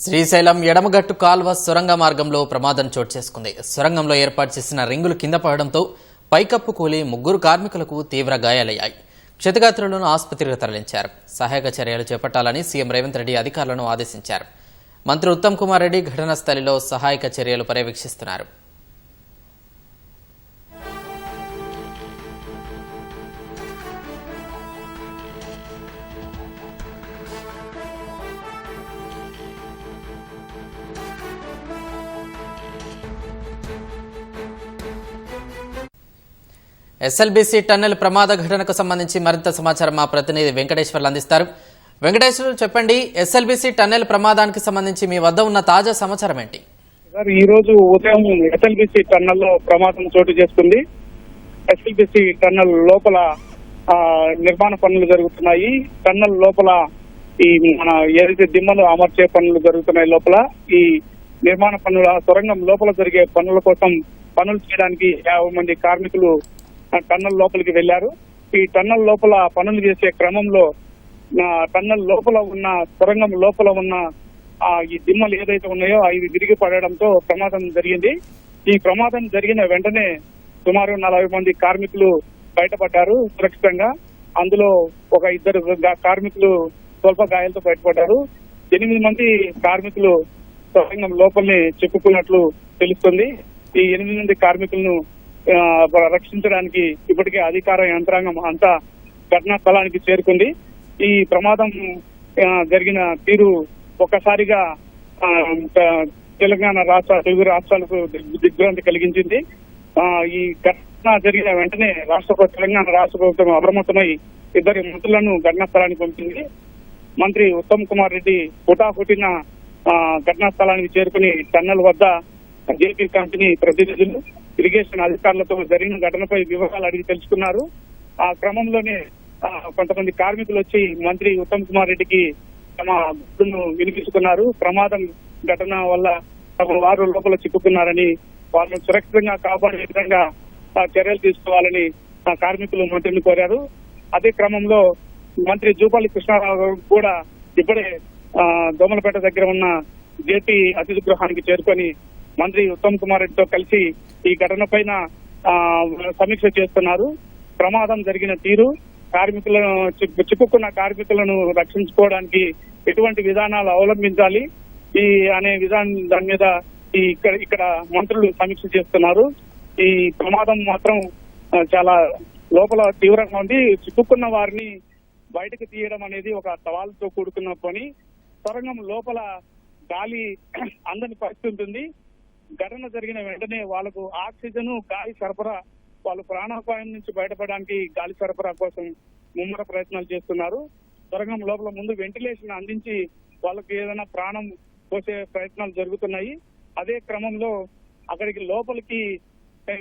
శ్రీశైలం ఎడమగట్టు కాల్వ సొరంగ మార్గంలో ప్రమాదం చోటు చేసుకుంది. సొరంగంలో ఏర్పాటు చేసిన రింగులు కింద పడడంతో పైకప్పు కూలి ముగ్గురు కార్మికులకు తీవ్ర గాయాలయ్యాయి. క్షతగాత్రులను ఆసుపత్రికి తరలించారు. సహాయక చర్యలు చేపట్టాలని సీఎం రేవంత్ రెడ్డి అధికారులను ఆదేశించారు. మంత్రి ఉత్తమ్ కుమార్ రెడ్డి ఘటనా స్థలిలో సహాయక చర్యలు పర్యవేక్షిస్తున్నారు. ఎస్ఎల్బీసీ టన్నెల్ ప్రమాద ఘటనకు సంబంధించి మరింత సమాచారం మా ప్రతినిధి వెంకటేశ్వర్లు అందిస్తారు. వెంకటేశ్వర్లు చెప్పండి, ఎస్ఎల్బీసీ టన్నెల్ ప్రమాదానికి సంబంధించి మీ వద్ద ఉన్న తాజా సమాచారం ఏంటి? సార్, ఈ రోజు ఉదయం ఎస్ఎల్బీసీ టన్నెల్ లో ప్రమాదం చోటు చేసుకుంది. ఎస్ఎల్బీసీ టన్నెల్ లోపల నిర్మాణ పనులు జరుగుతున్నాయి. టన్నెల్ లోపల ఈ మన ఏదైతే దిమ్మలు అమర్చే పనులు జరుగుతున్నాయి, లోపల ఈ నిర్మాణ పనుల సొరంగం లోపల జరిగే పనుల కోసం పనులు చేయడానికి 50 మంది కార్మికులు టన్నెల్ లోపలికి వెళ్లారు. ఈ టన్నెల్ లోపల పనులు చేసే క్రమంలో టన్నెల్ లోపల ఉన్న సొరంగం లోపల ఉన్న ఈ దిమ్మలు ఏదైతే ఉన్నాయో అవి విరిగి పడడంతో ప్రమాదం జరిగింది. ఈ ప్రమాదం జరిగిన వెంటనే సుమారు 40 మంది కార్మికులు బయటపడ్డారు సురక్షితంగా. అందులో ఒక 2 కార్మికులు స్వల్ప గాయాలతో బయటపడ్డారు. 8 మంది కార్మికులు సొరంగం లోపలనే చిక్కుకున్నట్లు తెలుస్తుంది. ఈ 8 మంది కార్మికులను రక్షించడానికి ఇప్పటికే అధికార యంత్రాంగం అంతా ఘటనా స్థలానికి చేరుకుంది. ఈ ప్రమాదం జరిగిన తీరు ఒక్కసారిగా తెలంగాణ తెలుగు రాష్ట్రాలకు దిగ్భ్రాంతి కలిగించింది. ఈ ఘటన జరిగిన వెంటనే తెలంగాణ రాష్ట్ర ప్రభుత్వం అప్రమత్తమై 2 మంత్రులను ఘటనా స్థలానికి పంపింది. మంత్రి ఉత్తమ్ కుమార్ రెడ్డి హుటాహుటిన ఘటనా స్థలానికి చేరుకుని టన్నెల్ వద్ద జేపీ కంపెనీ ప్రతినిధులు, ఇరిగేషన్ అధికారులతో జరిగిన ఘటనపై వివరాలు అడిగి తెలుసుకున్నారు. ఆ క్రమంలోనే కొంతమంది కార్మికులు వచ్చి మంత్రి ఉత్తమ్ కుమార్ రెడ్డికి తమ గుర్తును వినిపించుకున్నారు. ప్రమాదం ఘటన వల్ల తమ వారు లోపల చిక్కుకున్నారని, వాళ్ళను సురక్షితంగా కాపాడే విధంగా చర్యలు తీసుకోవాలని కార్మికులు మంత్రిని కోరారు. అదే క్రమంలో మంత్రి జూపల్లి కృష్ణారావు కూడా ఇప్పుడే దోమలపేట దగ్గర ఉన్న జేపీ అతిథి గృహానికి చేరుకొని మంత్రి ఉత్తమ్ కుమార్ రెడ్డితో కలిసి ఈ ఘటన పైన సమీక్ష చేస్తున్నారు. ప్రమాదం జరిగిన తీరు, కార్మికులను చిక్కుకున్న కార్మికులను రక్షించుకోవడానికి ఎటువంటి విధానాలు అవలంబించాలి అనే దాని మీద ఇక్కడ మంత్రులు సమీక్ష చేస్తున్నారు. ఈ ప్రమాదం మాత్రం చాలా లోపల తీవ్రంగా ఉంది. చిక్కుకున్న వారిని బయటకు తీయడం అనేది ఒక సవాలుతో కూడుకున్న పని. సొరంగం లోపల గాలి అందని పరిస్థితి ఉంటుంది. ఘటన జరిగిన వెంటనే వాళ్ళకు ఆక్సిజన్, గాలి సరఫరా, వాళ్ళు ప్రాణాపాయం నుంచి బయటపడడానికి గాలి సరఫరా కోసం ముమ్మర ప్రయత్నాలు చేస్తున్నారు. సొరంగం లోపల ముందు వెంటిలేషన్ అందించి వాళ్ళకి ఏదైనా ప్రాణం పోసే ప్రయత్నాలు జరుగుతున్నాయి. అదే క్రమంలో అక్కడికి లోపలికి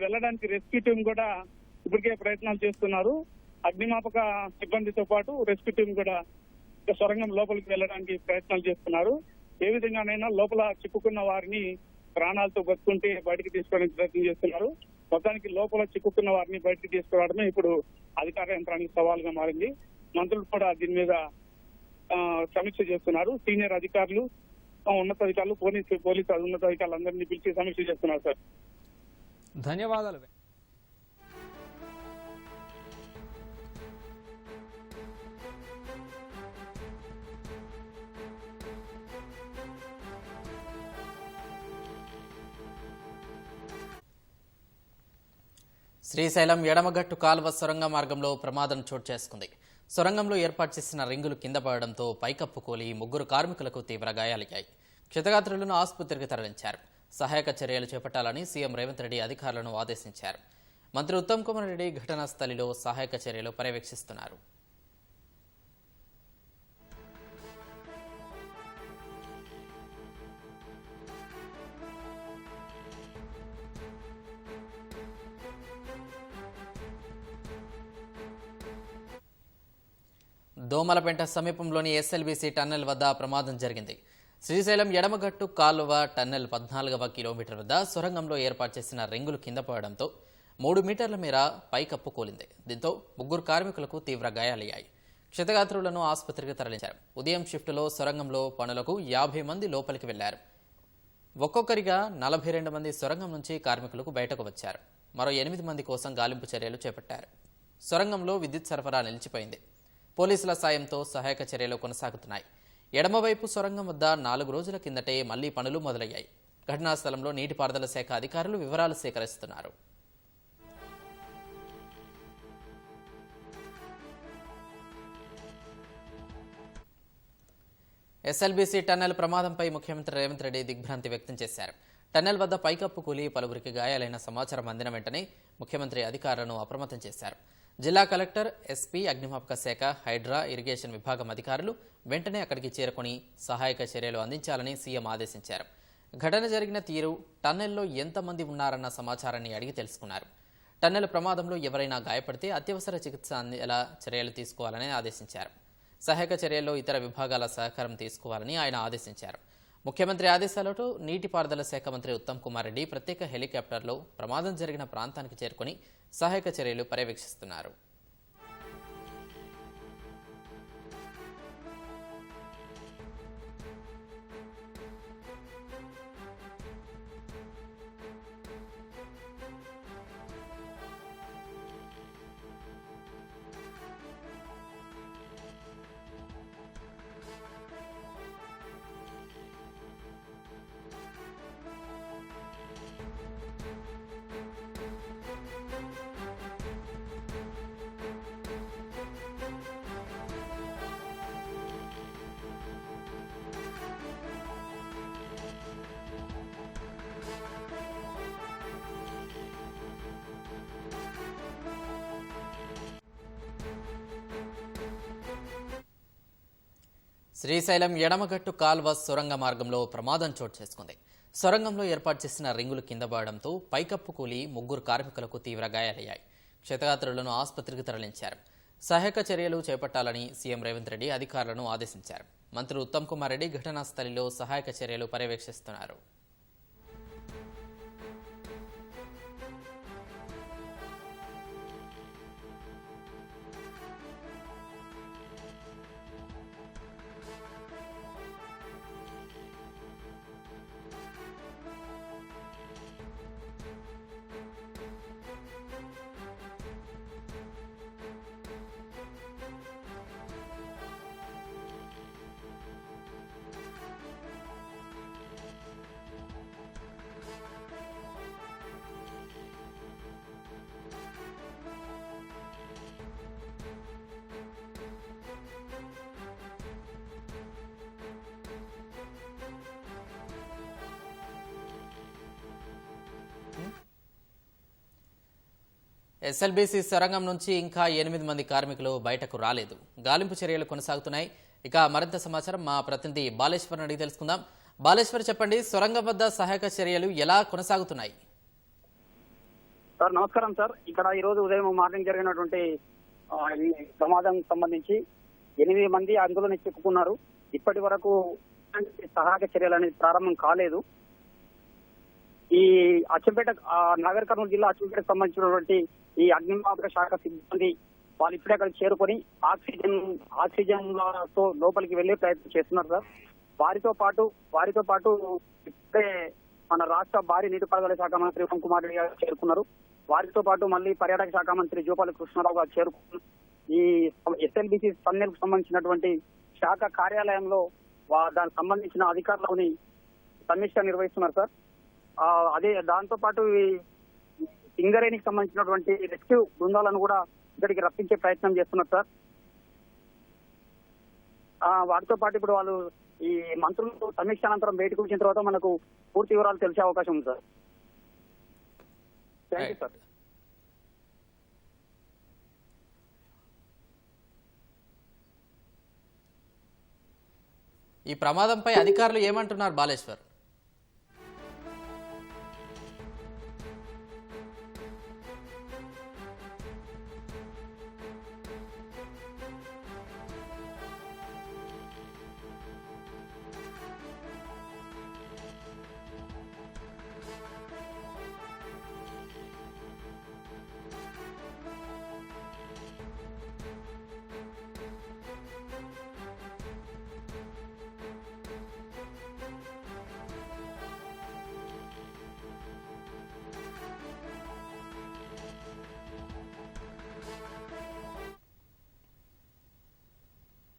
వెళ్ళడానికి రెస్క్యూ టీం కూడా ఇప్పటికే ప్రయత్నాలు చేస్తున్నారు. అగ్నిమాపక సిబ్బందితో పాటు రెస్క్యూ టీం కూడా సొరంగం లోపలికి వెళ్ళడానికి ప్రయత్నాలు చేస్తున్నారు. ఏ విధంగానైనా లోపల చిక్కుకున్న వారిని ప్రాణాలతో బతుకుంటే బయటికి తీసుకోవడానికి ప్రయత్నం చేస్తున్నారు. మొత్తానికి లోపల చిక్కుకున్న వారిని బయటికి తీసుకురావడమే ఇప్పుడు అధికార యంత్రానికి సవాలుగా మారింది. మంత్రులు కూడా దీని మీద సమీక్ష చేస్తున్నారు. సీనియర్ అధికారులు, ఉన్నతాధికారులు, పోలీసు ఉన్నతాధికారులు అందరినీ పిలిచి సమీక్ష చేస్తున్నారు. సార్, ధన్యవాదాలు. శ్రీశైలం ఎడమగట్టు కాల్వ సొరంగ మార్గంలో ప్రమాదం చోటు చేసుకుంది. సొరంగంలో ఏర్పాటు చేసిన రింగులు కింద పడడంతో పైకప్పు కూలి ముగ్గురు కార్మికులకు తీవ్ర గాయాలయ్యాయి. క్షతగాత్రులను ఆసుపత్రికి తరలించారు. సహాయక చర్యలు చేపట్టాలని సీఎం రేవంత్ రెడ్డి అధికారులను ఆదేశించారు. మంత్రి ఉత్తమ్ కుమార్ రెడ్డి ఘటనా స్థలిలో సహాయక చర్యలు పర్యవేక్షిస్తున్నారు. దోమలపేట సమీపంలోని ఎస్ఎల్బీసీ టన్నెల్ వద్ద ప్రమాదం జరిగింది. శ్రీశైలం ఎడమగట్టు కాలువ టన్నెల్ 14వ కిలోమీటర్ వద్ద సొరంగంలో ఏర్పాటు చేసిన రింగులు కింద పడడంతో 3 మీటర్ల మేర పైకప్పు కూలింది. దీంతో ముగ్గురు కార్మికులకు తీవ్ర గాయాలయ్యాయి. క్షతగాత్రులను ఆసుపత్రికి తరలించారు. ఉదయం షిఫ్టులో సొరంగంలో పనులకు 50 మంది లోపలికి వెళ్లారు. ఒక్కొక్కరిగా 42 మంది సొరంగం నుంచి కార్మికులకు బయటకు వచ్చారు. మరో 8 మంది కోసం గాలింపు చర్యలు చేపట్టారు. సొరంగంలో విద్యుత్ సరఫరా నిలిచిపోయింది. పోలీసుల సాయంతో సహాయక చర్యలు కొనసాగుతున్నాయి. ఎడమవైపు సొరంగం వద్ద 4 రోజుల కిందటే మళ్లీ పనులు మొదలయ్యాయి. ఘటనా స్థలంలో నీటిపారుదల శాఖ అధికారులు వివరాలు సేకరిస్తున్నారు. ఎస్ఎల్బీసీ టన్నెల్ ప్రమాదంపై ముఖ్యమంత్రి రేవంత్ రెడ్డి దిగ్భ్రాంతి వ్యక్తం చేశారు. టన్నెల్ వద్ద పైకప్పు కూలి పలువురికి గాయాలైన సమాచారం అందిన వెంటనే ముఖ్యమంత్రి అధికారులను అప్రమత్తం చేశారు. జిల్లా కలెక్టర్, ఎస్పీ, అగ్నిమాపక శాఖ, హైడ్రా, ఇరిగేషన్ విభాగం అధికారులు వెంటనే అక్కడికి చేరుకుని సహాయక చర్యలు అందించాలని సీఎం ఆదేశించారు. ఘటన జరిగిన తీరు, టన్నెల్లో ఎంతమంది ఉన్నారన్న సమాచారాన్ని అడిగి తెలుసుకున్నారు. టన్నెల్ ప్రమాదంలో ఎవరైనా గాయపడితే అత్యవసర చికిత్స అందేలా చర్యలు తీసుకోవాలని ఆదేశించారు. సహాయక చర్యల్లో ఇతర విభాగాల సహకారం తీసుకోవాలని ఆయన ఆదేశించారు. ముఖ్యమంత్రి ఆదేశాలతో నీటిపారుదల శాఖ మంత్రి ఉత్తమ్ కుమార్ రెడ్డి ప్రత్యేక హెలికాప్టర్లో ప్రమాదం జరిగిన ప్రాంతానికి చేరుకుని సహాయక చర్యలు పర్యవేక్షిస్తున్నారు. శ్రీశైలం ఎడమగట్టు కాల్వ సొరంగ మార్గంలో ప్రమాదం చోటు చేసుకుంది. సొరంగంలో ఏర్పాటు చేసిన రింగులు కింద పడడంతో పైకప్పు కూలి 3 కార్మికులకు తీవ్ర గాయాలయ్యాయి. క్షతగాత్రులను ఆసుపత్రికి తరలించారు. సహాయక చర్యలు చేపట్టాలని సీఎం రేవంత్ రెడ్డి అధికారులను ఆదేశించారు. మంత్రి ఉత్తమ్ కుమార్ రెడ్డి ఘటనా స్థలిలో సహాయక చర్యలు పర్యవేక్షిస్తున్నారు. ఎస్ఎల్బీసీ సొరంగం నుంచి ఇంకా 8 మంది కార్మికులు బయటకు రాలేదు. గాలింపు చర్యలు కొనసాగుతున్నాయి. ఇక మరింత సమాచారం మా ప్రతినిధి బాలేశ్వర్ అడిగి తెలుసుకుందాం. బాలేశ్వర్, చెప్పండి, సొరంగం వద్ద సహాయక చర్యలు ఎలా కొనసాగుతున్నాయి? సార్ నమస్కారం సార్. ఇక్కడ ఈ రోజు ఉదయం మార్నింగ్ జరిగినటువంటి ఈ ప్రమాదం సంబంధించి 8 మంది అందులోనే చిక్కుకున్నారు. ఇప్పటి వరకు సహాయక చర్యలు అనేది ప్రారంభం కాలేదు. ఈ అచ్చంపేట, నాగర్ కర్నూలు జిల్లా అచ్చంపేటకు సంబంధించినటువంటి ఈ అగ్నిమాపక శాఖ సిబ్బంది వాళ్ళు ఇప్పుడే అక్కడ చేరుకొని ఆక్సిజన్తో లోపలికి వెళ్లే ప్రయత్నం చేస్తున్నారు సార్. వారితో పాటు ఇప్పుడే మన రాష్ట్ర భారీ నీటిపారుదల శాఖ మంత్రి ఉత్తమ్ కుమార్ రెడ్డి గారు చేరుకున్నారు. వారితో పాటు మళ్ళీ పర్యాటక శాఖ మంత్రి జూపల్లి కృష్ణారావు గారు చేరుకున్నారు. ఈ ఎస్ఎల్బీసీ టన్నెల్ కు సంబంధించినటువంటి శాఖ కార్యాలయంలో దానికి సంబంధించిన అధికారులని సమీక్ష నిర్వహిస్తున్నారు సార్. అదే దాంతో పాటు సింగరేణికి సంబంధించినటువంటి రెస్క్యూ బృందాలను కూడా ఇక్కడికి రప్పించే ప్రయత్నం చేస్తున్నారు సార్. వాటితో పాటు ఇప్పుడు వాళ్ళు ఈ మంత్రులు సమీక్ష అనంతరం బయటకు వచ్చిన తర్వాత మనకు పూర్తి వివరాలు తెలిసే అవకాశం ఉంది సార్. Thank you sir. ఈ ప్రమాదంపై అధికారులు ఏమంటున్నారు బాలేశ్వర్?